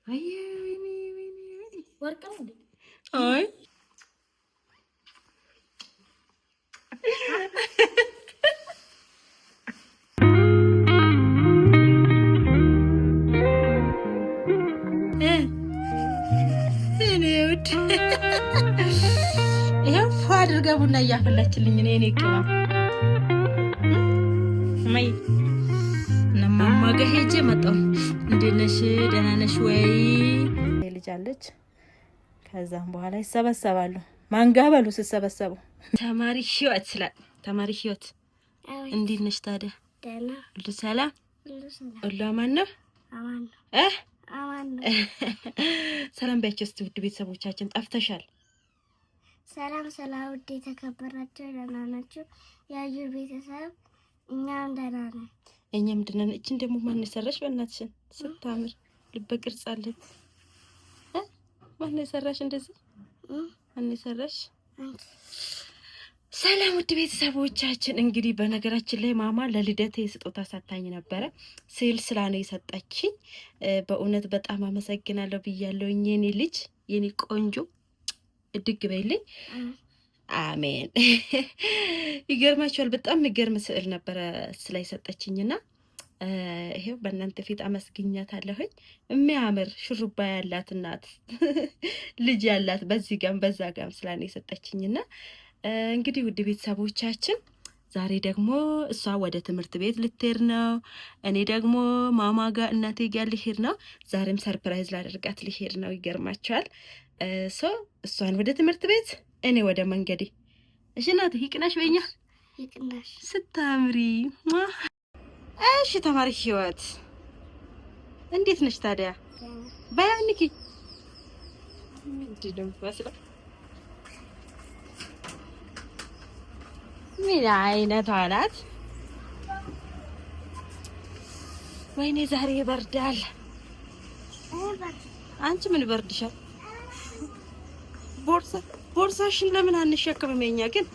አይ ወይኔ ወርቅ ነው እንዴ? አይ ይሄው አድርጋ ቡና እያፈላችልኝ ነው የኔ ቅመም ማይ እነማማ ጋር ሄጄ መጣሁ። እንዴት ነሽ? ደህና ነሽ ወይ? ልጅ አለች። ከዛም በኋላ ይሰበሰባሉ። ማንጋ በሉ ሲሰበሰቡ ተማሪ ህይወት ስላል ተማሪ ህይወት እንዴት ነሽ ታዲያ? ደህና ሁሉ ሰላም ሁሉ አማን ነው? አማን ነው አማን ነው። ሰላም በያቸው እስቲ ውድ ቤተሰቦቻችን ጠፍተሻል። ሰላም ሰላም ውድ የተከበራችሁ ደህና ናችሁ? ያዩ ቤተሰብ እኛም ደህና ነን። እኛ ምንድን ነን? እቺን ደግሞ ማን ሰራሽ? በእናትሽን ስታምር ልበ ቅርጽ አለት ማን ሰራሽ? እንደዚህ ማን ሰራሽ? ሰላም ውድ ቤተሰቦቻችን እንግዲህ በነገራችን ላይ ማማ ለልደቴ ስጦታ ሰጣኝ ነበረ። ስላ ነው የሰጠችኝ። በእውነት በጣም አመሰግናለሁ ብያለሁ። የኔ ልጅ የኔ ቆንጆ እድግ በይልኝ። አሜን። ይገርማችኋል፣ በጣም የሚገርም ስዕል ነበረ ስላይ ሰጠችኝና ይሄው በእናንተ ፊት አመስግኛታለሁኝ። የሚያምር ሹሩባ ያላት እናት ልጅ ያላት በዚህ ጋም በዛ ጋም ስላኔ የሰጠችኝና እንግዲህ ውድ ቤተሰቦቻችን ዛሬ ደግሞ እሷ ወደ ትምህርት ቤት ልትሄድ ነው። እኔ ደግሞ ማማ ጋር እናቴ ጋር ልሄድ ነው። ዛሬም ሰርፕራይዝ ላደርጋት ልሄድ ነው። ይገርማችኋል። እሷን ወደ ትምህርት ቤት እኔ ወደ መንገዴ። እሺ እናት ይቅናሽ በእኛ ይቅናሽ ስታምሪ። እሺ ተማሪ ህይወት እንዴት ነሽ ታዲያ? ባያንኪ ምንድነው መስለው? ምን አይነቷ ናት? ወይኔ ዛሬ ይበርዳል። አንቺ ምን ይበርድሻል? ቦርሳሽን ለምን አንሸከምም? የኛ ግን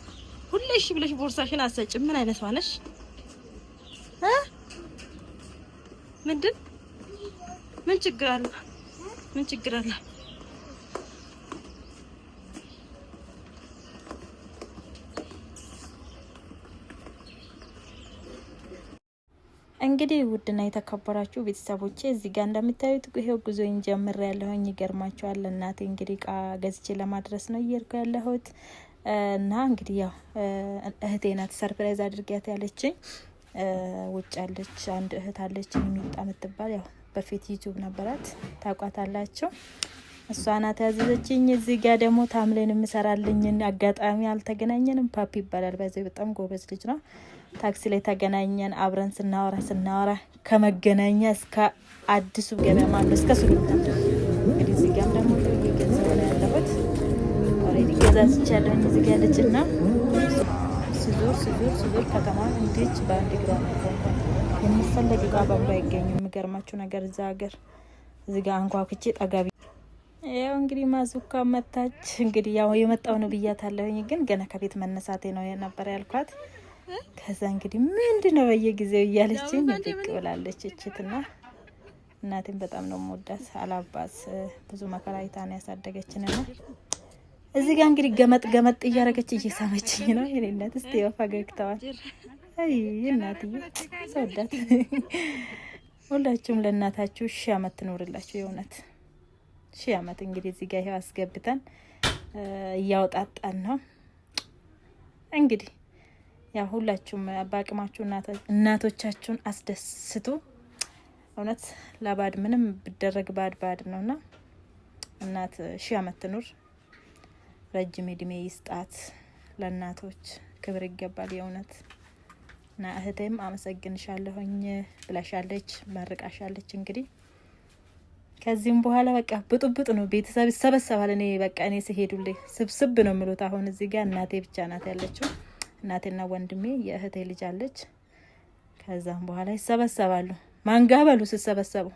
ሁሌ እሺ ብለሽ ቦርሳሽን አሰጭም። ምን አይነት ዋነሽ? ምን ችግር አለ? ምን ችግር አለ? እንግዲህ ውድና የተከበራችሁ ቤተሰቦቼ እዚህ ጋር እንደምታዩት ይሄው ጉዞዬን ጀምሬያለሁኝ። ይገርማችኋል። እናቴ እንግዲህ እቃ ገዝቼ ለማድረስ ነው እየሄድኩ ያለሁት እና እንግዲህ ያው እህቴ ናት ሰርፕራይዝ አድርጊያት ያለችኝ። ውጭ ያለች አንድ እህት አለችኝ ሚጣ የምትባል ያው በፊት ዩቲዩብ ነበራት ታውቋታላችሁ። እሷ ናት ያዘዘችኝ። እዚህ ጋር ደግሞ ታምሌን የምሰራልኝን አጋጣሚ አልተገናኘንም። ፓፒ ይባላል። በዚህ በጣም ጎበዝ ልጅ ነው። ታክሲ ላይ ተገናኘን። አብረን ስናወራ ከመገናኛ እስከ አዲሱ ገበያ ማለት እስከ ሱሉልታ እንግዲህ እዚህ ጋር ደግሞ እየገዛሁ ነው ያለሁት። ኦሬዲ ገዛዝቻለሁ። እዚህ ጋር ልጅና ሲዞር ከተማ እንዴት በአንድ ግራም የሚፈለግ እቃ በሙሉ አይገኝም። የሚገርማችሁ ነገር እዛ ሀገር እዚህ ጋር አንኳኩቼ ጠጋቢ ያው እንግዲህ ማዙካ መታች። እንግዲህ ያው የመጣው ነው ብያታለሁኝ፣ ግን ገና ከቤት መነሳቴ ነው የነበረ ያልኳት። ከዛ እንግዲህ ምንድነው በየጊዜው እያለችኝ ብቅ ብላለች እችትና እናቴን በጣም ነው የምወዳት። አላባስ ብዙ መከራ አይታ ነው ያሳደገችንና እዚህ ጋር እንግዲህ ገመጥ እያረገች እየሳመችኝ ነው። የኔ እናት እስቲ ፈገግታዋል። አይ እናትዬ ሰውዳት። ሁላችሁም ለእናታችሁ ሺህ ዓመት ትኖርላችሁ። የእውነት ሺህ ዓመት። እንግዲህ እዚህ ጋር ይሄው አስገብተን እያወጣጣን ነው እንግዲህ ያው ሁላችሁም በአቅማችሁ እናቶቻችሁን አስደስቱ። እውነት ለባድ ምንም ቢደረግ ባድ ነውና እናት ሺህ ዓመት ትኑር፣ ረጅም እድሜ ይስጣት። ለእናቶች ክብር ይገባል የእውነት። እና እህቴም አመሰግንሻለሁኝ ብላሻለች፣ መርቃሻለች። እንግዲህ ከዚህም በኋላ በቃ ብጡብጥ ነው። ቤተሰብ ይሰበሰባል። እኔ ሲሄዱልኝ ስብስብ ነው የሚሉት። አሁን እዚህ ጋር እናቴ ብቻ ናት ያለችው። እናቴና ወንድሜ የእህቴ ልጅ አለች። ከዛም በኋላ ይሰበሰባሉ። ማንጋ በሉ ሲሰበሰቡ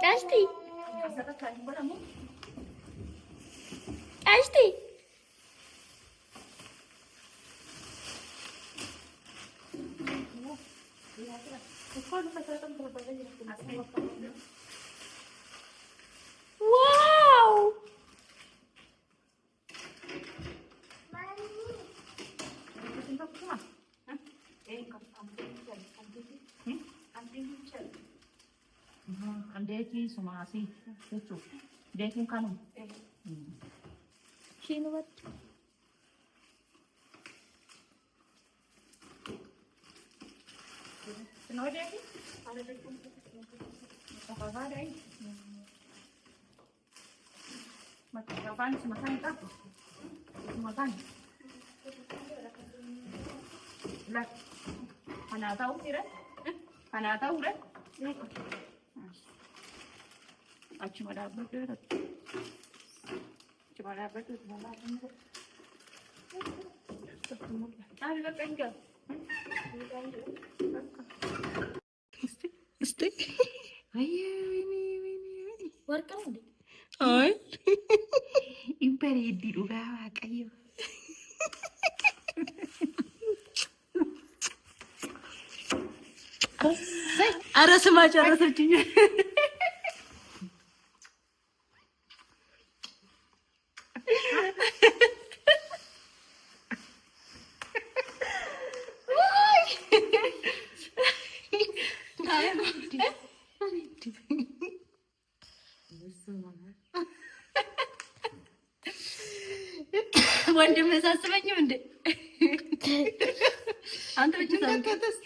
Asti. Asti. Wow. Andeki sumasi cucu deki kanu Sino ba? sino deki ada deki apa ada ini macam kapan semakan tak semakan lah mana tahu kira mana tahu deh cuma dapat tu cuma dapat tu ada tinggal Mesti. Ayo ini. Warga mana? Ay. imperi di udah kayu Ada semacam rasanya. ወንድም ሳስበኝም እንዴ አንተ ብቻ ሳንከተስ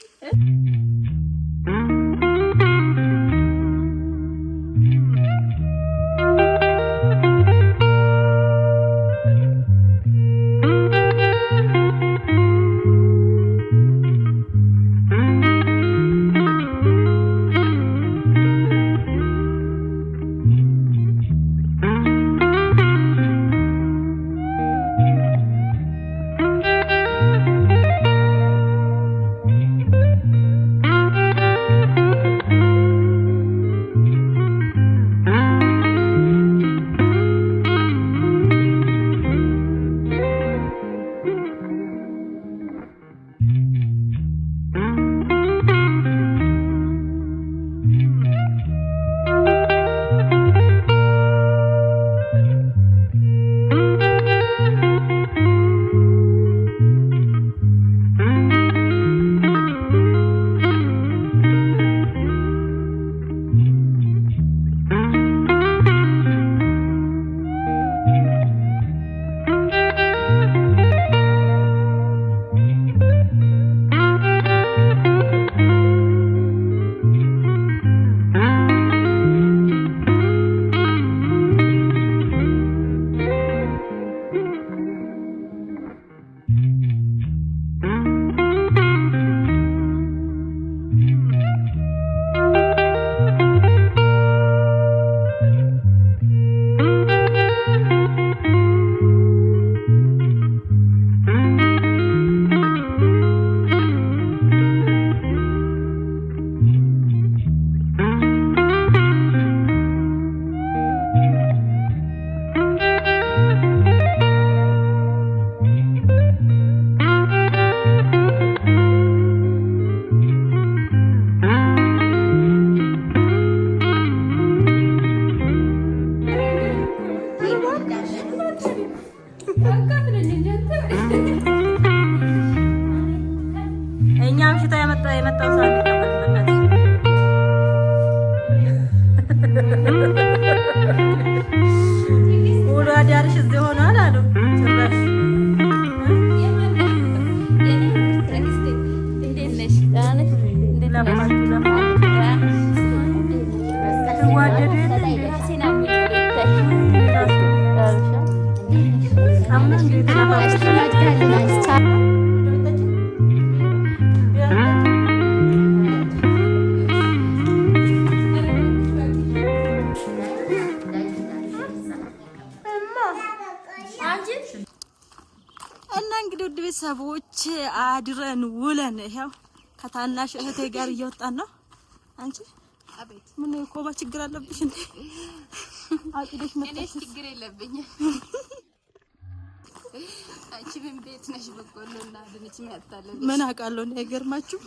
አድረን ውለን ይሄው ከታናሽ እህቴ ጋር እየወጣን ነው። አንቺ አቤት ምን የኮባ ችግር አለብሽ እንዴ? አቂደሽ መጣሽ? ችግር የለብኝ። አንቺ ምን ቤት ነሽ? በቆሎና ድንች የሚያጣለ ምን አውቃለሁ ነው የገርማችሁ።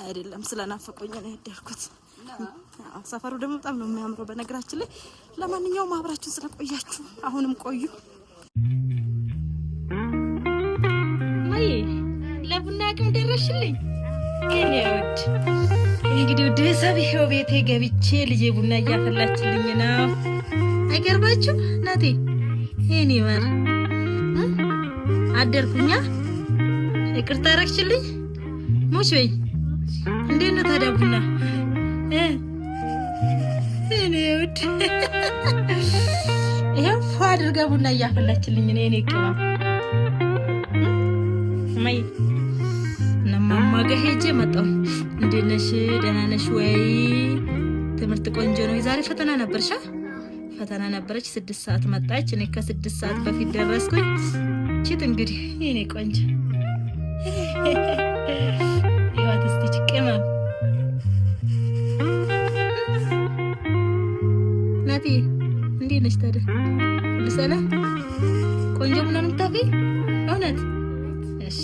አይደለም ስለናፈቆኝ ነው ያደርኩት። ሰፈሩ ደግሞ በጣም ነው የሚያምረው በነገራችን ላይ። ለማንኛውም አብራችሁን ስለቆያችሁ አሁንም ቆዩ። ማይ ለቡና አቅም ደረሽልኝ። እኔ ወድ እንግዲህ ወደ ሰብሄው ቤቴ ገብቼ ልጄ ቡና እያፈላችልኝ ነው። አይገርማችሁ ናቴ እኔ ማር አደርኩኛ። ይቅርታ አደረግሽልኝ ሙሽ ወይ እንዴት ነው ታዲያ ቡና እኔ ወድ ይሄው አድርጋ ቡና እያፈላችልኝ ነው። እኔ ቅባ ማይ ለማማ ጋር ሄጄ መጣሁ። እንዴት ነሽ? ደህና ነሽ ወይ? ትምህርት ቆንጆ ነው። የዛሬ ፈተና ነበርሽ? ፈተና ነበረች። 6 ሰዓት መጣች። እኔ ከ6 ሰዓት በፊት ደረስኩኝ። ቺት እንግዲህ የኔ ቆንጆ ይዋት እስቲ ጭቅማ ናቲ እንዴት ነሽ ታዲያ? ልሰላ ቆንጆ ቡና ነው የምታፈይ? እውነት? እሺ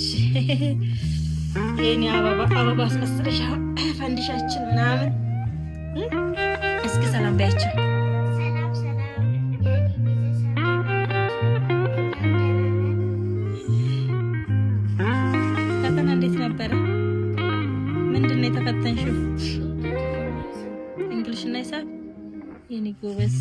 የኔ አበባ አስመስለሽ ፈንዲሻችን ምናምን እስኪ ሰላም በያቸው። ፈተና እንዴት ነበረ? ምንድን ነው የተፈተንሽው? እንግሊሽ እና ሂሳብ? የኔ ጎበዝ